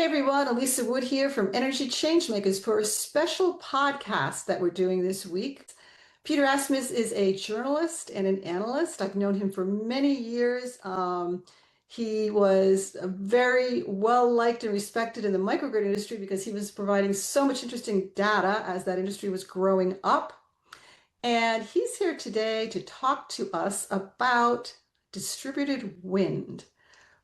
Hey everyone, Elisa Wood here from Energy Changemakers for a special podcast that we're doing this week. Peter Asmus is a journalist and an analyst. I've known him for many years. He was very well liked and respected in the microgrid industry because he was providing so much interesting data as that industry was growing up. And he's here today to talk to us about distributed wind,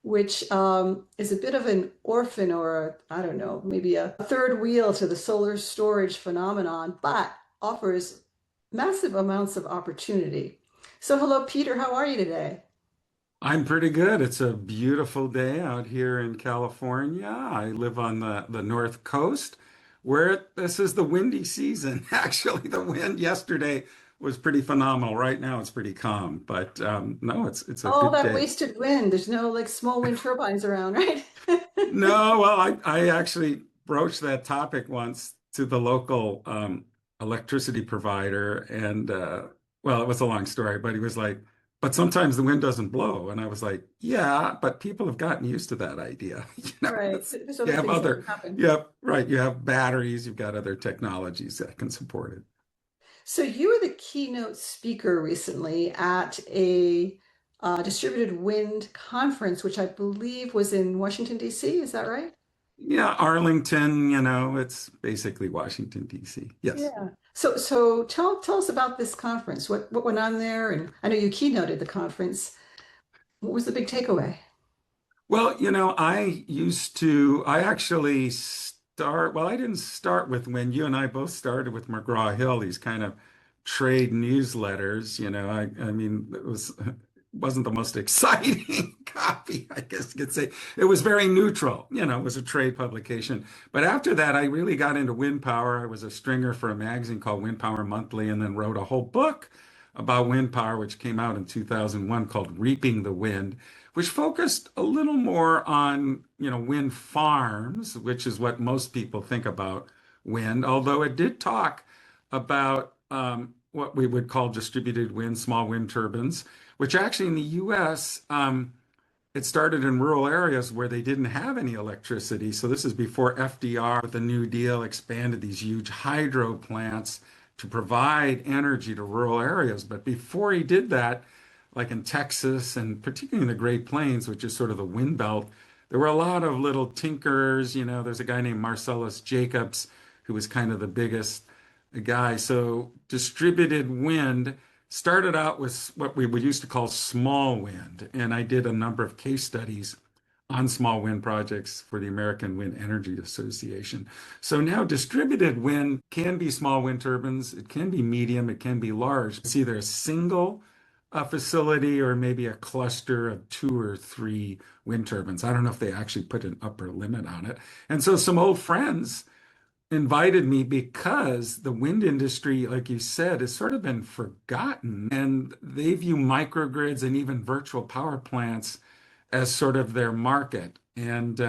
which is a bit of an orphan or I don't know, maybe a third wheel to the solar storage phenomenon, but offers massive amounts of opportunity. So hello, Peter, how are you today? I'm pretty good. It's a beautiful day out here in California. I live on the North Coast where this is the windy season. Actually, the wind yesterday was pretty phenomenal. Right now it's pretty calm, but no, it's a All good that day. wasted wind. There's no like small wind turbines around, right? No, well, I actually broached that topic once to the local electricity provider, and well, it was a long story, but he was like, "But sometimes the wind doesn't blow," and I was like, "Yeah, but people have gotten used to that idea. Right. It's There's you other have things that other, can happen. yeah, right. You have batteries, you've got other technologies that can support it." So you were the keynote speaker recently at a distributed wind conference, which I believe was in Washington, D.C. Is that right? Yeah, Arlington, it's basically Washington, D.C. Yes. Yeah. So tell us about this conference. What went on there? And I know you keynoted the conference. What was the big takeaway? Well, I actually well, I didn't start with when you and I both started with McGraw-Hill, these kind of trade newsletters. I mean, wasn't the most exciting copy, I guess you could say. It was very neutral, it was a trade publication. But after that, I really got into wind power. I was a stringer for a magazine called Wind Power Monthly, and then wrote a whole book about wind power, which came out in 2001 called Reaping the Wind, which focused a little more on, wind farms, which is what most people think about wind, although it did talk about what we would call distributed wind, small wind turbines, which actually in the US, it started in rural areas where they didn't have any electricity. So this is before FDR with the New Deal expanded these huge hydro plants to provide energy to rural areas. But before he did that, like in Texas and particularly in the Great Plains, which is sort of the wind belt, there were a lot of little tinkerers. There's a guy named Marcellus Jacobs who was kind of the biggest guy. So distributed wind started out with what we would used to call small wind. And I did a number of case studies on small wind projects for the American Wind Energy Association. So now distributed wind can be small wind turbines, it can be medium, it can be large. It's either a single facility or maybe a cluster of two or three wind turbines. I don't know if they actually put an upper limit on it. And so some old friends invited me because the wind industry, like you said, has sort of been forgotten. And they view microgrids and even virtual power plants as sort of their market. And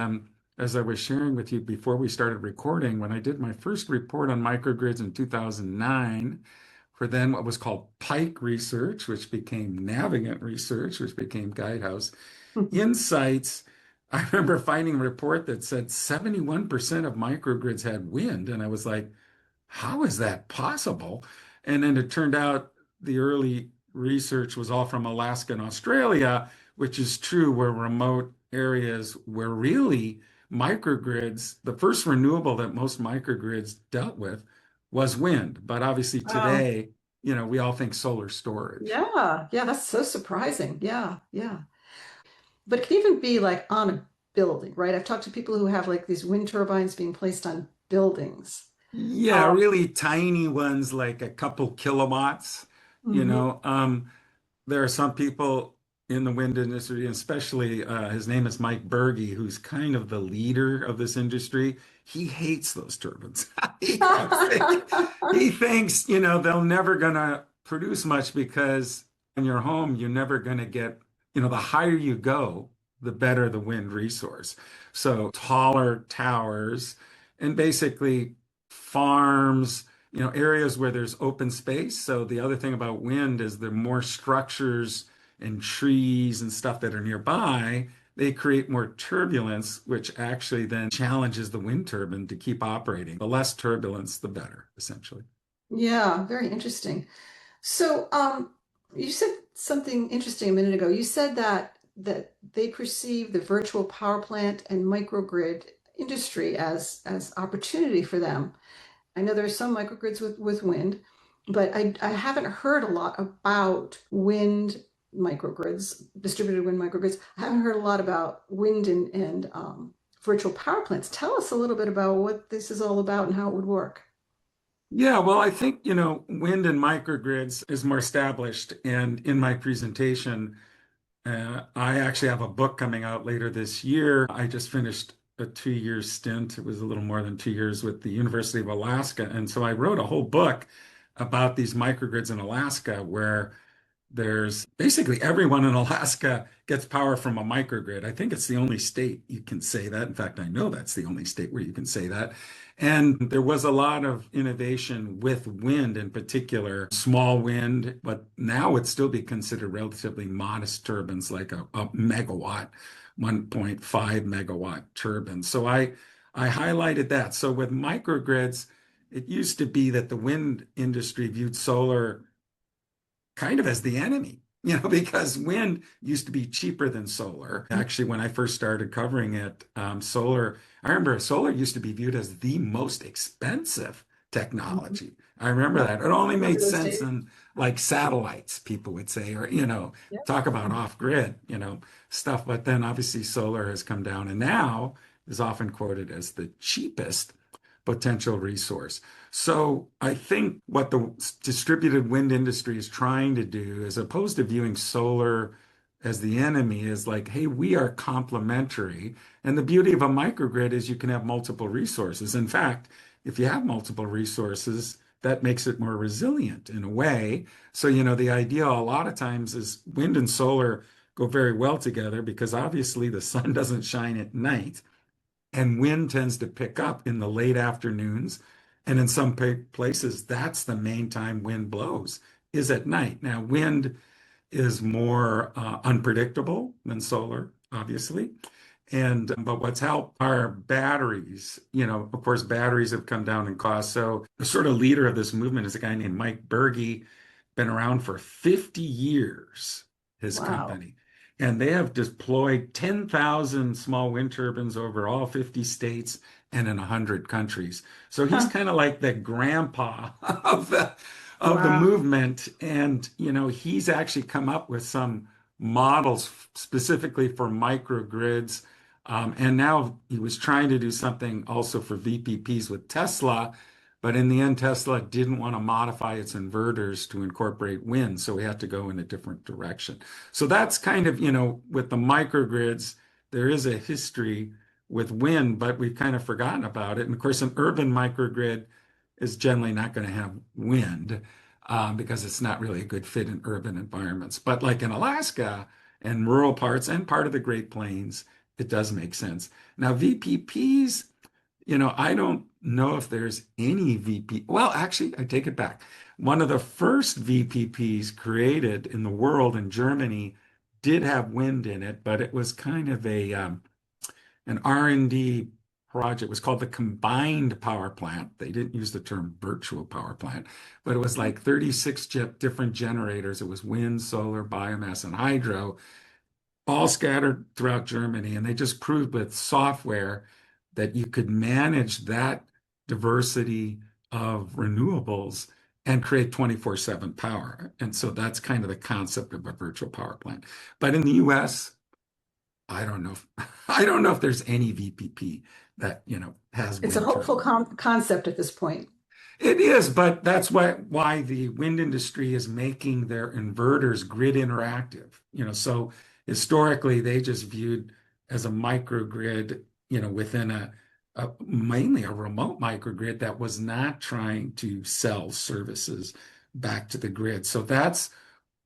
as I was sharing with you before we started recording, when I did my first report on microgrids in 2009, for then what was called Pike Research, which became Navigant Research, which became Guidehouse Insights, I remember finding a report that said 71% of microgrids had wind. And I was like, how is that possible? And then it turned out the early research was all from Alaska and Australia, which is true, where remote areas where really microgrids, the first renewable that most microgrids dealt with was wind. But obviously Wow. today, we all think solar storage. Yeah, that's so surprising. Yeah. But it can even be like on a building, right? I've talked to people who have like these wind turbines being placed on buildings. Yeah, Um, really tiny ones, like a couple kilowatts. You mhm. know, um, there are some people in the wind industry, and especially his name is Mike Berge, who's kind of the leader of this industry. He hates those turbines. He thinks, they're never gonna produce much because in your home, you're never gonna get, the higher you go, the better the wind resource. So taller towers and basically farms, areas where there's open space. So the other thing about wind is the more structures and trees and stuff that are nearby, they create more turbulence, which actually then challenges the wind turbine to keep operating. The less turbulence, the better, essentially. Yeah, very interesting. So, you said something interesting a minute ago. You said that they perceive the virtual power plant and microgrid industry as opportunity for them. I know there are some microgrids with wind, but I haven't heard a lot about wind microgrids, distributed wind microgrids. I haven't heard a lot about wind and virtual power plants. Tell us a little bit about what this is all about and how it would work. Yeah, well, I think, wind and microgrids is more established. And in my presentation, I actually have a book coming out later this year. I just finished a 2 year stint. It was a little more than 2 years with the University of Alaska. And so I wrote a whole book about these microgrids in Alaska where there's basically everyone in Alaska gets power from a microgrid. I think it's the only state you can say that. In fact, I know that's the only state where you can say that. And there was a lot of innovation with wind in particular, small wind, but now would still be considered relatively modest turbines like a megawatt, 1.5 megawatt turbine. So I highlighted that. So with microgrids, it used to be that the wind industry viewed solar kind of as the enemy, because wind used to be cheaper than solar. Actually, when I first started covering it, I remember solar used to be viewed as the most expensive Mhm. technology. I remember Yeah, that. It only remember made those sense days? in like satellites, people would say, or, Yeah. talk about off-grid, stuff. But then obviously solar has come down and now is often quoted as the cheapest potential resource. So I think what the distributed wind industry is trying to do, as opposed to viewing solar as the enemy, is like, hey, we are complementary. And the beauty of a microgrid is you can have multiple resources. In fact, if you have multiple resources, that makes it more resilient in a way. So, the idea a lot of times is wind and solar go very well together because obviously the sun doesn't shine at night. And wind tends to pick up in the late afternoons. And in some places, that's the main time wind blows, is at night. Now, wind is more unpredictable than solar, obviously. And but what's helped are batteries. Of course, batteries have come down in cost. So the sort of leader of this movement is a guy named Mike Berge, been around for 50 years, his Wow. company. And they have deployed 10,000 small wind turbines over all 50 states and in 100 countries. So he's Huh. kind of like the grandpa of the Wow. movement. And, he's actually come up with some models specifically for microgrids. And now he was trying to do something also for VPPs with Tesla. But in the end, Tesla didn't want to modify its inverters to incorporate wind. So we had to go in a different direction. So that's kind of, with the microgrids, there is a history with wind, but we've kind of forgotten about it. And of course, an urban microgrid is generally not going to have wind because it's not really a good fit in urban environments. But like in Alaska and rural parts and part of the Great Plains, it does make sense. Now, VPPs, I don't know if there's any VP. Well, actually, I take it back. One of the first VPPs created in the world in Germany did have wind in it, but it was kind of an R&D project. It was called the combined power plant. They didn't use the term virtual power plant, but it was like 36 different generators. It was wind, solar, biomass, and hydro, all scattered throughout Germany. And they just proved with software that you could manage that diversity of renewables and create 24/7 power. And so that's kind of the concept of a virtual power plant. But in the US, I don't know if I don't know if there's any VPP that, has It's a wind hopeful turbines. concept at this point. It is, but that's why the wind industry is making their inverters grid interactive. So historically they just viewed as a microgrid, within mainly a remote microgrid that was not trying to sell services back to the grid. So that's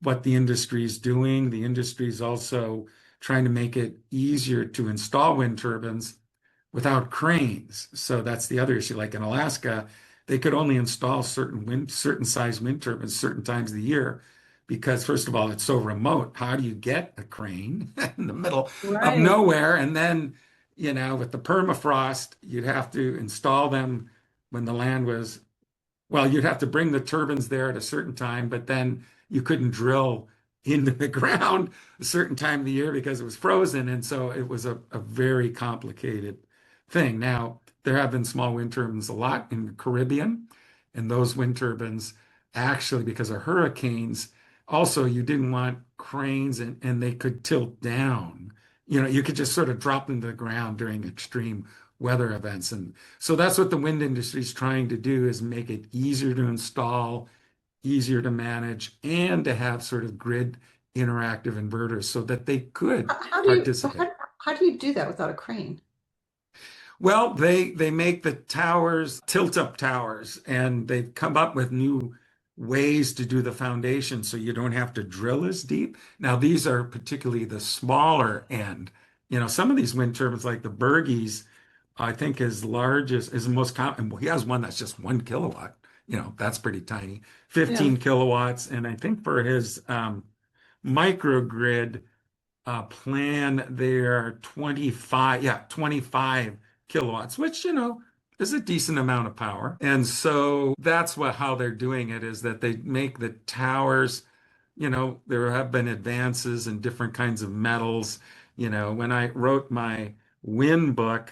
what the industry is doing. The industry is also trying to make it easier to install wind turbines without cranes. So that's the other issue. Like in Alaska, they could only install certain size wind turbines certain times of the year because first of all, it's so remote. How do you get a crane in the middle of Right. nowhere? And then, with the permafrost, you'd have to install them when the land was, well, you'd have to bring the turbines there at a certain time, but then you couldn't drill into the ground a certain time of the year because it was frozen. And so it was a very complicated thing. Now, there have been small wind turbines a lot in the Caribbean, and those wind turbines actually, because of hurricanes, also you didn't want cranes and they could tilt down. You could just sort of drop them to the ground during extreme weather events. And so that's what the wind industry is trying to do is make it easier to install, easier to manage, and to have sort of grid interactive inverters so that they could How do you participate. how do you do that without a crane? Well, they make the towers tilt-up towers, and they've come up with new ways to do the foundation so you don't have to drill as deep. Now, these are particularly the smaller end. Some of these wind turbines, like the Bergies, I think as large as is the most common. Well, he has one that's just 1 kilowatt. That's pretty tiny. Yeah. 15 kilowatts, and I think for his microgrid plan there 25, yeah, 25 kilowatts, which, is a decent amount of power. And so that's how they're doing it is that they make the towers, there have been advances in different kinds of metals. When I wrote my wind book,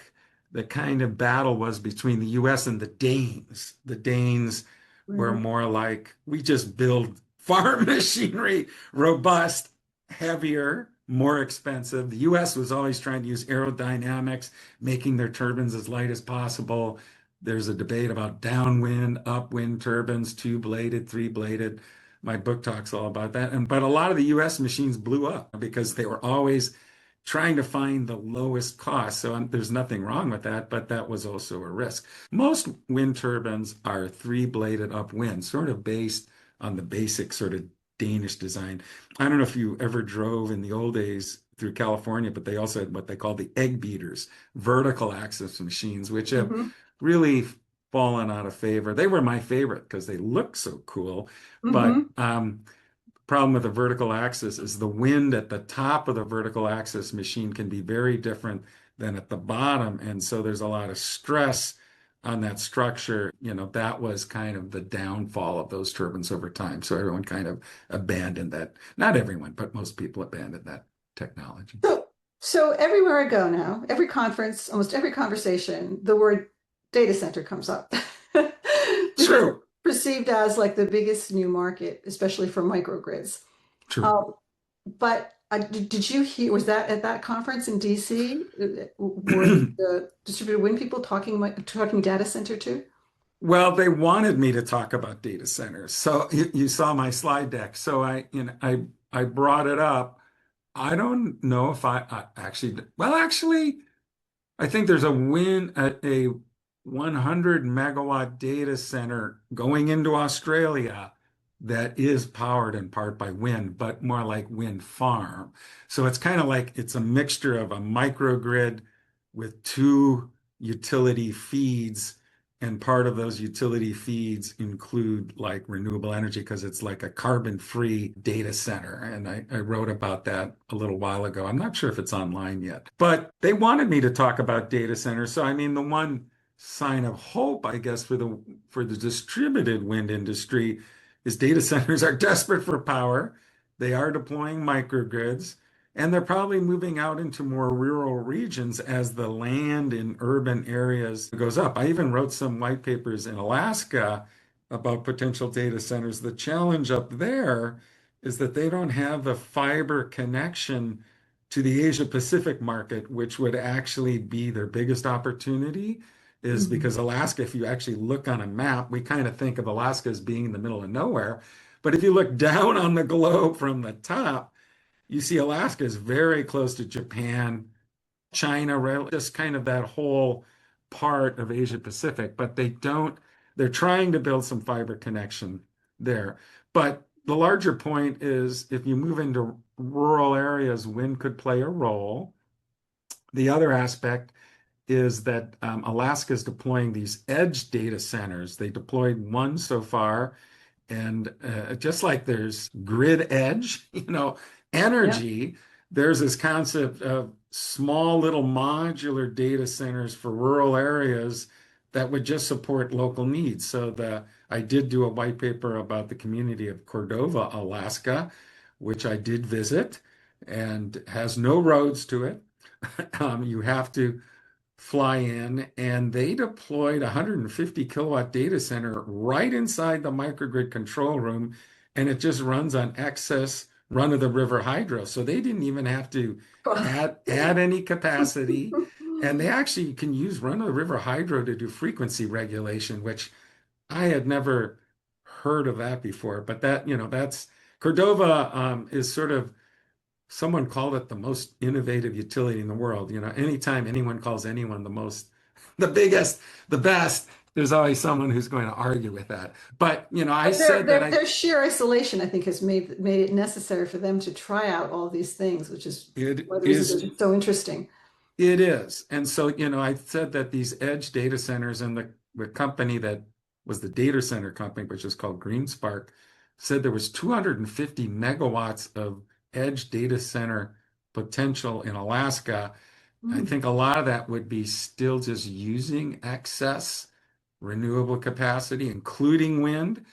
the kind of battle was between the US and the Danes. The Danes were Right. more like, we just build farm machinery, robust, heavier, more expensive. The US was always trying to use aerodynamics, making their turbines as light as possible. There's a debate about downwind, upwind turbines, two-bladed, three-bladed. My book talks all about that. But a lot of the US machines blew up because they were always trying to find the lowest cost. So there's nothing wrong with that, but that was also a risk. Most wind turbines are three-bladed upwind, sort of based on the basic sort of Danish design. I don't know if you ever drove in the old days through California, but they also had what they call the egg beaters, vertical axis machines, which have Hmm. really fallen out of favor. They were my favorite because they look so cool. But Hmm. problem with the vertical axis is the wind at the top of the vertical axis machine can be very different than at the bottom. And so there's a lot of stress on that structure. That was kind of the downfall of those turbines over time. So everyone kind of abandoned that. Not everyone, but most people abandoned that technology. So, so everywhere I go now, every conference, almost every conversation, the word data center comes up because it's True, perceived as like the biggest new market, especially for microgrids. true. Um, but did you hear, was that at that conference in DC? Were the distributed wind people talking data center too? Well, they wanted me to talk about data centers. So you saw my slide deck. So I brought it up. I don't know if I actually, well, actually, I think there's a 100 megawatt data center going into Australia that is powered in part by wind, but more like wind farm. So it's kind of like it's a mixture of a microgrid with two utility feeds. And part of those utility feeds include like renewable energy because it's like a carbon-free data center. And I wrote about that a little while ago. I'm not sure if it's online yet, but they wanted me to talk about data centers. So I mean, the one sign of hope, I guess, for the distributed wind industry is data centers are desperate for power. They are deploying microgrids. And they're probably moving out into more rural regions as the land in urban areas goes up. I even wrote some white papers in Alaska about potential data centers. The challenge up there is that they don't have the fiber connection to the Asia Pacific market, which would actually be their biggest opportunity, is Mhm. because Alaska, if you actually look on a map, we kind of think of Alaska as being in the middle of nowhere. But if you look down on the globe from the top, you see Alaska is very close to Japan, China, just kind of that whole part of Asia Pacific, but they're trying to build some fiber connection there. But the larger point is if you move into rural areas, wind could play a role. The other aspect is that Alaska is deploying these edge data centers. They deployed one so far, And just like there's grid edge, Yeah. energy, there's this concept of small little modular data centers for rural areas that would just support local needs. So I did do a white paper about the community of Cordova, Alaska, which I did visit and has no roads to it. You have to fly in, and they deployed a 150 kilowatt data center right inside the microgrid control room, and it just runs on excess run-of-the-river hydro. So they didn't even have to add any capacity, and they actually can use run-of-the-river hydro to do frequency regulation, which I had never heard of that before. But that's Cordova is sort of someone called it the most innovative utility in the world. Anytime anyone calls anyone the most, the biggest, the best, there's always someone who's going to argue with that. But, I But their, said that their their sheer isolation, I think, has made it necessary for them to try out all these things, which is it one of the reasons they're is just so interesting. It is. And so, I said that these edge data centers and the company that was the data center company, which is called GreenSpark, said there was 250 megawatts of edge data center potential in Alaska. I Mm. think a lot of that would be still just using excess renewable capacity, including wind,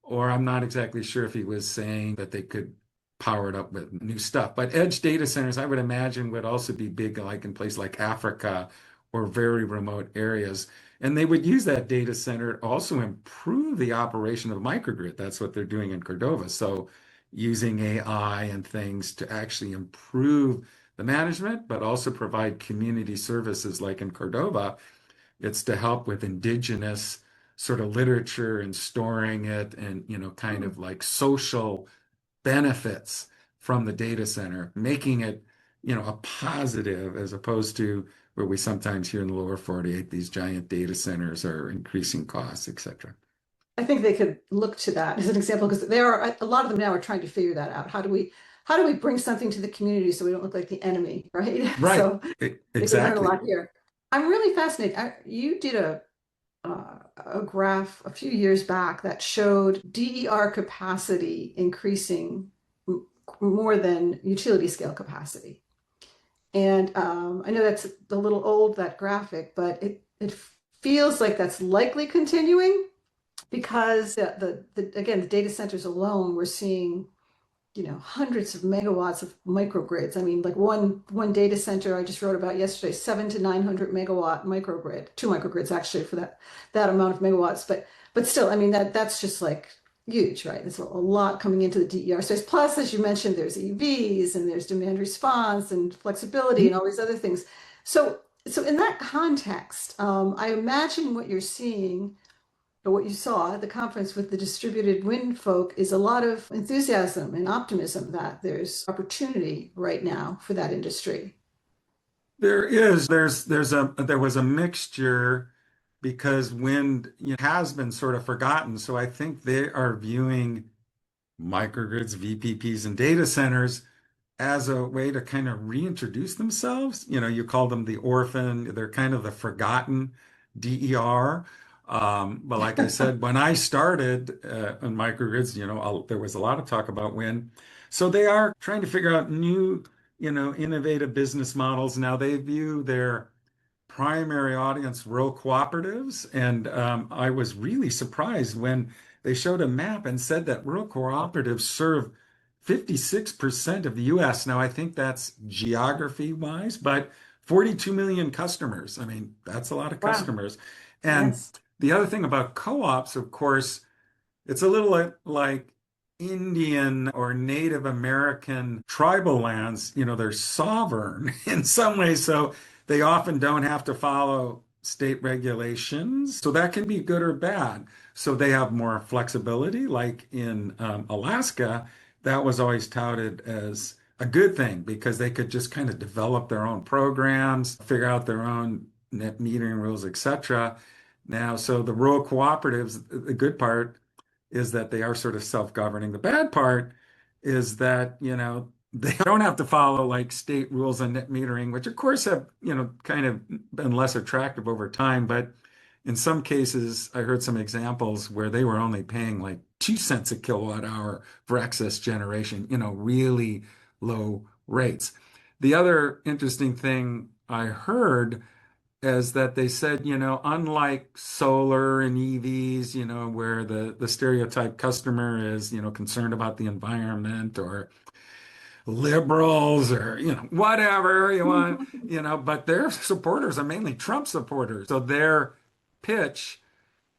or I'm not exactly sure if he was saying that they could power it up with new stuff. But edge data centers, I would imagine, would also be big, like in places like Africa or very remote areas. And they would use that data center to also improve the operation of the microgrid. That's what they're doing in Cordova. So using AI and things to actually improve the management, but also provide community services like in Cordova. It's to help with indigenous sort of literature and storing it and, kind Mm. of like social benefits from the data center, making it, a positive as opposed to where we sometimes hear in the lower 48, these giant data centers are increasing costs, et cetera. I think they could look to that as an example because there are a lot of them now are trying to figure that out. How do we bring something to the community so we don't look like the enemy, right? Right. So they could learn a Exactly. lot here. I'm really fascinated. You did a graph a few years back that showed DER capacity increasing more than utility scale capacity. And I know that's a little old, that graphic, but it feels like that's likely continuing because again, the data centers alone, we're seeing hundreds of megawatts of microgrids. I mean, like one data center I just wrote about yesterday, 700 to 900 megawatt microgrid, two microgrids actually for that amount of megawatts. But still, I mean that's just like huge, right? There's a lot coming into the DER space. Plus, as you mentioned, there's EVs and there's demand response and flexibility and all these other things. So in that context, I imagine what you're seeing or what you saw at the conference with the distributed wind folk is a lot of enthusiasm and optimism that there's opportunity right now for that industry. There is. There was a mixture because wind has been sort of forgotten. So I think they are viewing microgrids, VPPs, and data centers as a way to kind of reintroduce themselves. You call them the orphan, they're kind of the forgotten DER. But like I said, when I started on microgrids, there was a lot of talk about wind. So they are trying to figure out new, innovative business models. Now they view their primary audience rural cooperatives. And I was really surprised when they showed a map and said that rural cooperatives serve 56% of the US. Now, I think that's geography wise, but 42 million customers. I mean, that's a lot of Wow. customers. And Yes. the other thing about co-ops, of course, it's a little like Indian or Native American tribal lands, they're sovereign in some ways, so they often don't have to follow state regulations. So that can be good or bad. So they have more flexibility. Like in Alaska, that was always touted as a good thing because they could just kind of develop their own programs, figure out their own net metering rules, etc. Now, so the rural cooperatives, the good part is that they are sort of self-governing. The bad part is that, they don't have to follow like state rules on net metering, which of course have, kind of been less attractive over time. But in some cases, I heard some examples where they were only paying like 2 cents a kilowatt hour for excess generation, really low rates. The other interesting thing I heard is that they said, unlike solar and EVs, where the stereotype customer is, concerned about the environment or liberals or, whatever you want, but their supporters are mainly Trump supporters. So their pitch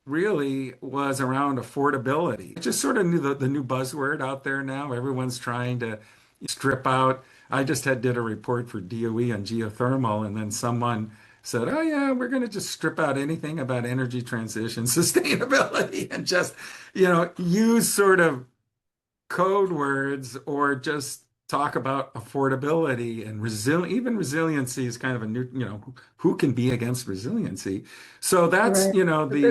really was around affordability. I just sort of knew the new buzzword out there now. Everyone's trying to strip out. I just did a report for DOE on geothermal, and then someone said, "Oh yeah, we're going to just strip out anything about energy transition, sustainability, and just, use sort of code words or just talk about affordability and even resiliency is kind of a new, who can be against resiliency? So that's, Right.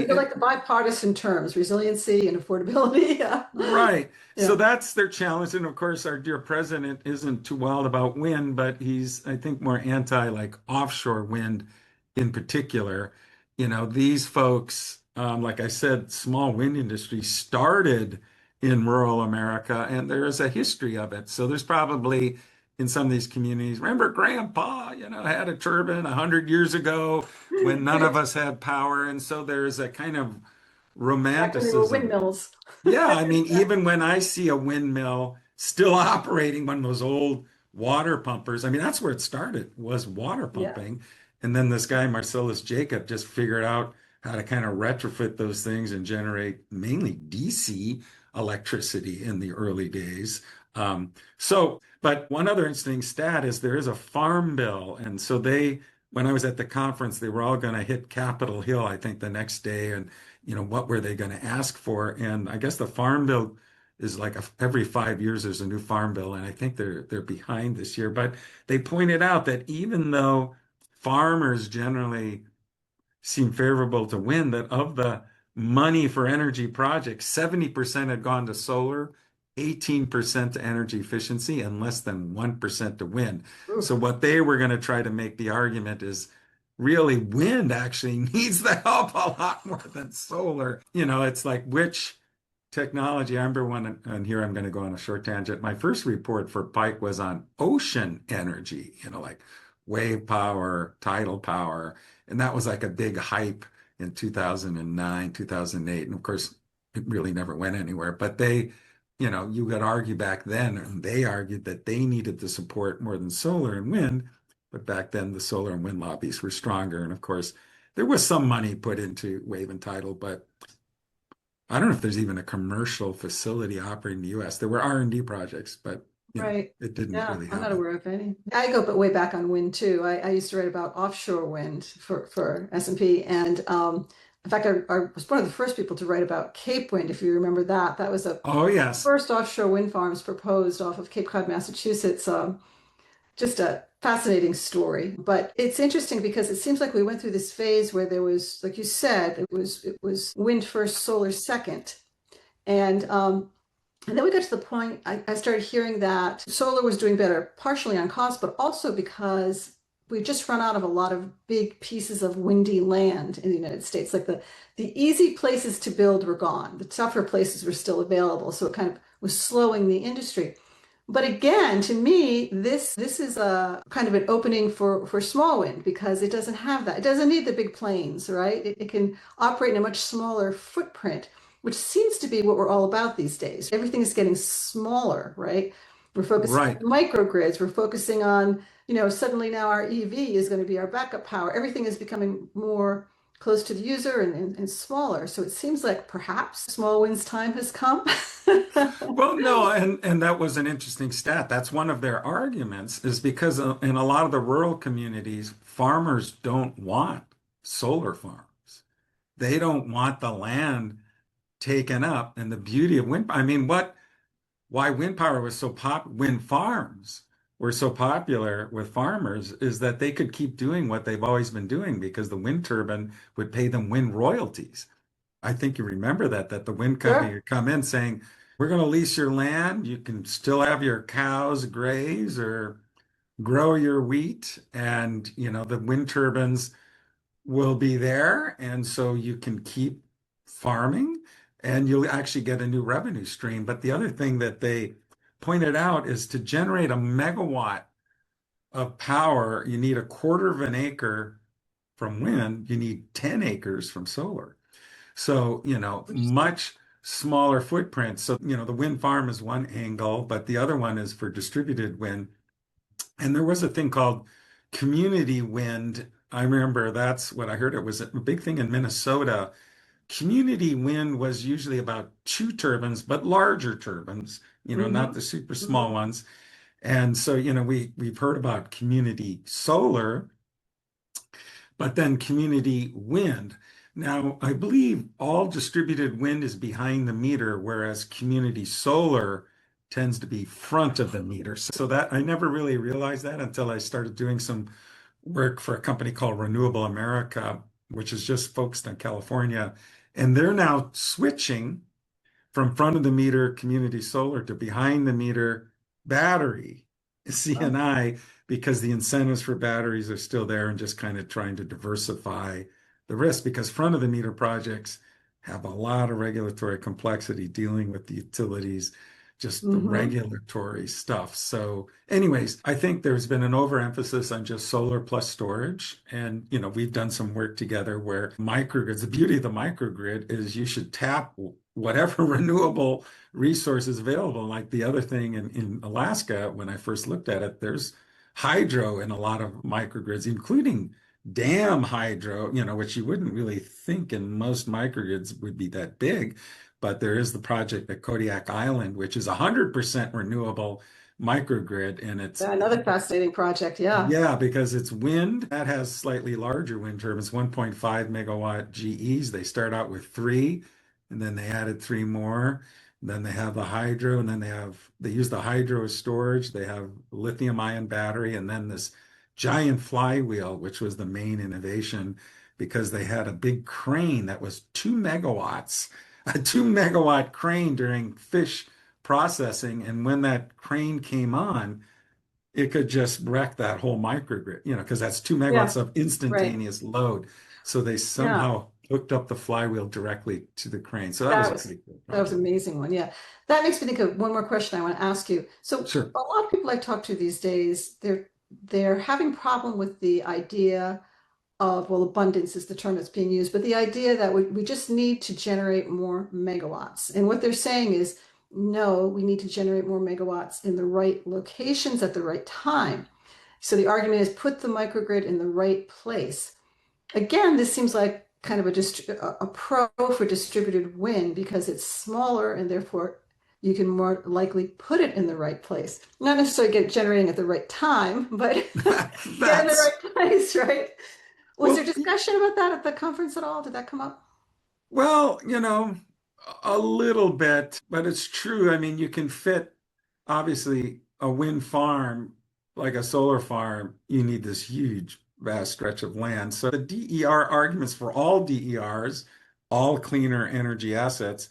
They're like the bipartisan terms, resiliency and affordability. Yeah. right. So Yeah. that's their challenge. And of course, our dear president isn't too wild about wind, but he's, I think, more anti like offshore wind in particular. These folks, like I said, small wind industry started in rural America, and there is a history of it. So there's probably in some of these communities, remember Grandpa, had a turbine 100 years ago when none of us had power. And so there's a kind of Back when they were romanticism. windmills. Yeah, I mean, even when I see a windmill still operating, one of those old water pumpers, I mean, that's where it started, was water Yeah. pumping. And then this guy, Marcellus Jacob, just figured out how to kind of retrofit those things and generate mainly DC electricity in the early days. But one other interesting stat is there is a farm bill. And so when I was at the conference, they were all going to hit Capitol Hill, I think, the next day. And what were they going to ask for? And I guess the farm bill is like every 5 years there's a new farm bill, and I think they're behind this year. But they pointed out that even though farmers generally seem favorable to wind, that of the money for energy projects, 70% had gone to solar, 18% to energy efficiency, and less than 1% to wind. So Oof. what they were going to try to make the argument is really wind actually needs the help a lot more than solar. It's like which technology. I remember when, and here I'm going to go on a short tangent. My first report for Pike was on ocean energy, like wave power, tidal power. And that was like a big hype in 2009, 2008. And of course, it really never went anywhere. But you could argue back then, and they argued that they needed to support more than solar and wind. But back then, the solar and wind lobbies were stronger. And of course, there was some money put into wave and tidal, but I don't know if there's even a commercial facility operating in the US. There were R&D projects, but Right. it didn't Yeah, really I'm not happen. aware of any. I go but way back on wind too. I used to write about offshore wind for S&P. And in fact, I was one of the first people to write about Cape Wind, if you remember that. That was a Oh, yes. first offshore wind farms proposed off of Cape Cod, Massachusetts. Just a fascinating story. But it's interesting because it seems like we went through this phase where there was, like you said, it was wind first, solar second. And then we got to the point, I started hearing that solar was doing better, partially on cost, but also because we just run out of a lot of big pieces of windy land in the United States. Like the easy places to build were gone. The tougher places were still available. So it kind of was slowing the industry. But again, to me, this is a kind of an opening for small wind because it doesn't have that. It doesn't need the big planes, right? It can operate in a much smaller footprint, which seems to be what we're all about these days. Everything is getting smaller, right? We're focusing Right. on microgrids. We're focusing on, suddenly now our EV is going to be our backup power. Everything is becoming more close to the user and smaller. So it seems like perhaps small wind's time has come. Well, no, and that was an interesting stat. That's one of their arguments is because in a lot of the rural communities, farmers don't want solar farms. They don't want the land taken up. And the beauty of wind, I mean, why wind power was so wind farms were so popular with farmers is that they could keep doing what they've always been doing because the wind turbine would pay them wind royalties. I think you remember that the wind company Sure. would come in saying, we're going to lease your land. You can still have your cows graze or grow your wheat. And, the wind turbines will be there. And so you can keep farming. and you'll actually get a new revenue stream. But the other thing that they pointed out is to generate a megawatt of power, you need a quarter of an acre from wind, you need 10 acres from solar. So, Interesting. much smaller footprint. So, the wind farm is one angle, but the other one is for distributed wind. And there was a thing called community wind. I remember that's what I heard. It was a big thing in Minnesota. Community wind was usually about two turbines, but larger turbines, not Hmm. the super small Hmm. ones. And so, we've heard about community solar, but then community wind. Now, I believe all distributed wind is behind the meter, whereas community solar tends to be front of the meter. So that I never really realized that until I started doing some work for a company called Renewable America, which is just focused on California. And they're now switching from front of the meter community solar to behind the meter battery Oh, CNI, because the incentives for batteries are still there, and just kind of trying to diversify the risk, because front of the meter projects have a lot of regulatory complexity dealing with the utilities, just the hmm. regulatory stuff. So anyways, I think there's been an overemphasis on just solar plus storage. And, we've done some work together where microgrids, the beauty of the microgrid is you should tap whatever renewable resources available. Like the other thing in Alaska, when I first looked at it, there's hydro in a lot of microgrids, including dam hydro, which you wouldn't really think in most microgrids would be that big. But there is the project at Kodiak Island, which is 100% renewable microgrid, and Yeah, another fascinating project. Yeah. yeah, because it's wind that has slightly larger wind turbines, 1.5 megawatt GEs. They start out with three, and then they added three more. Then they have the hydro, and then they use the hydro as storage. They have lithium ion battery, and then this giant flywheel, which was the main innovation, because they had a big crane that was 2 megawatts, a 2 megawatt crane during fish processing. And when that crane came on, it could just wreck that whole microgrid, because that's 2 megawatts Yeah. of Right. instantaneous load. So they Yeah. somehow hooked up the flywheel directly to the crane. So that was That a was pretty cool that was an project. amazing one. Yeah. That makes me think of one more question I want to ask you. So Sure. a lot of people I talk to these days, they're having problem with the idea of, well, abundance is the term that's being used, but the idea that we just need to generate more megawatts. And what they're saying is, no, we need to generate more megawatts in the right locations at the right time. So the argument is put the microgrid in the right place. Again, this seems like kind of a pro for distributed wind because it's smaller and therefore you can more likely put it in the right place. Not necessarily get generating at the right time, but get in the That's right place, right? Was there well, discussion about that at the conference at all? Did that come up? well, a little bit, but it's true. I mean, you can fit obviously a wind farm like a solar farm, you need this huge, vast stretch of land. So the DER arguments for all DERs, all cleaner energy assets,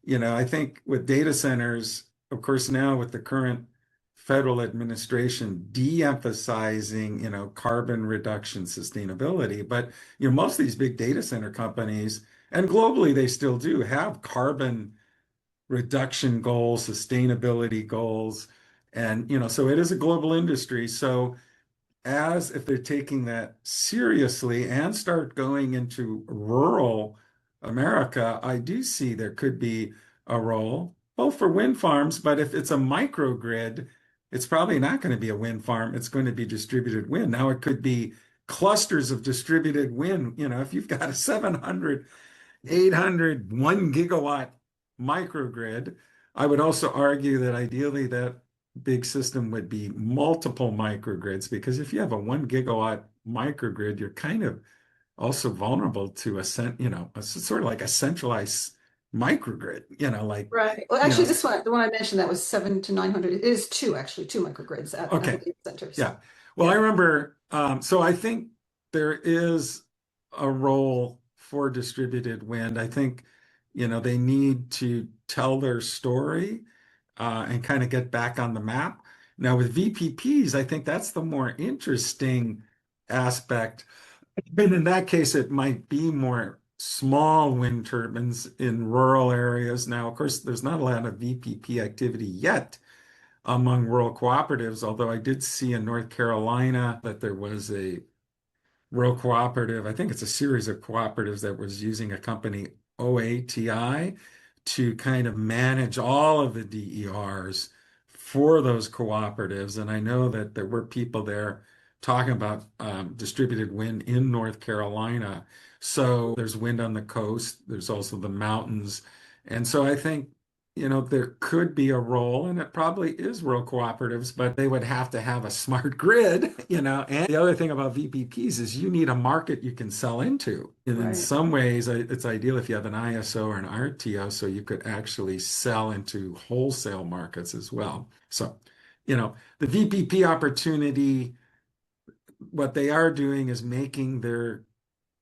I think with data centers, of course, now with the current federal administration de-emphasizing, carbon reduction sustainability, but most of these big data center companies, and globally they still do have carbon reduction goals, sustainability goals. And, so it is a global industry. So as if they're taking that seriously and start going into rural America, I do see there could be a role both for wind farms, but if it's a microgrid, it's probably not going to be a wind farm. It's going to be distributed wind. Now it could be clusters of distributed wind. If you've got a 700, 800, 1 gigawatt microgrid, I would also argue that ideally that big system would be multiple microgrids, because if you have a 1 gigawatt microgrid, you're kind of also vulnerable to sort of like a centralized microgrid, like, Right. Well, you know, actually, this one, the one I mentioned that was 7 to 900, it is two, actually, two microgrids at the okay. data center. So, Yeah. Well, I yeah. remember, so I think there is a role for distributed wind. I think, they need to tell their story and kind of get back on the map. Now, with VPPs, I think that's the more interesting aspect. And in that case, it might be more small wind turbines in rural areas. Now, of course, there's not a lot of VPP activity yet among rural cooperatives, although I did see in North Carolina that there was a rural cooperative. I think it's a series of cooperatives that was using a company, OATI, to kind of manage all of the DERs for those cooperatives. And I know that there were people there talking about distributed wind in North Carolina. So there's wind on the coast, there's also the mountains. And so I think, there could be a role, and it probably is rural cooperatives, but they would have to have a smart grid, And the other thing about VPPs is you need a market you can sell into. And in Right. some ways, it's ideal if you have an ISO or an RTO, so you could actually sell into wholesale markets as well. So, the VPP opportunity, what they are doing is making their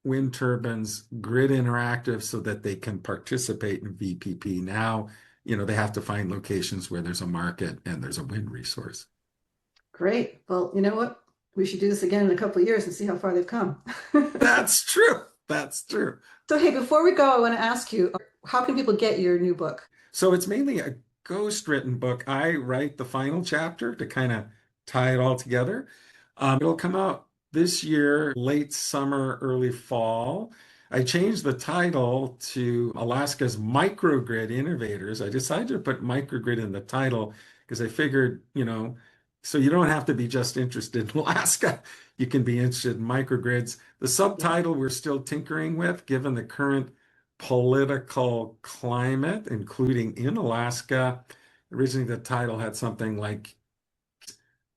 wind turbines grid interactive so that they can participate in VPP. Now, they have to find locations where there's a market and there's a wind resource. Great. Well, you know what? We should do this again in a couple of years and see how far they've come. That's true. That's true. So, hey, before we go, I want to ask you, how can people get your new book? So it's mainly a ghost-written book. I write the final chapter to kind of tie it all together. It'll come out this year, late summer, early fall. I changed the title to Alaska's Microgrid Innovators. I decided to put microgrid in the title because I figured, so you don't have to be just interested in Alaska. You can be interested in microgrids. The Yeah. subtitle we're still tinkering with, given the current political climate, including in Alaska. Originally, the title had something like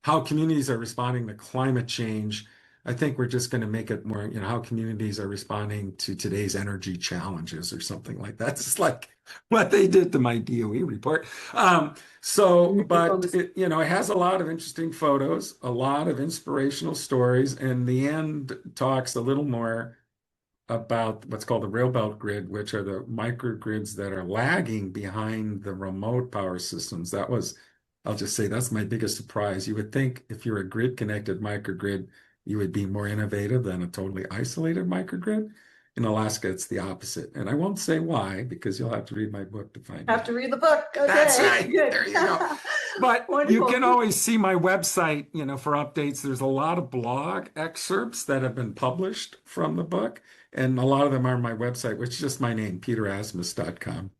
How Communities Are Responding to Climate Change. I think we're just going to make it more, how communities are responding to today's energy challenges or something like that. It's like what they did to my DOE report. But it has a lot of interesting photos, a lot of inspirational stories, and the end talks a little more about what's called the railbelt grid, which are the microgrids that are lagging behind the remote power systems. I'll just say that's my biggest surprise. You would think if you're a grid connected microgrid, you would be more innovative than a totally isolated microgrid. In Alaska, it's the opposite. And I won't say why, because you'll have to read my book to find Have to out. read the book. That's Okay, right. good. There you go. But you Wonderful. can always see my website, for updates. There's a lot of blog excerpts that have been published from the book, and a lot of them are on my website, which is just my name, peterasmus.com.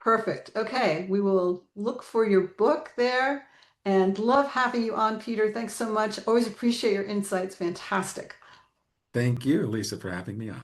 Perfect. Okay, we will look for your book there and love having you on, Peter. Thanks so much. Always appreciate your insights. Fantastic. Thank you, Elisa, for having me on.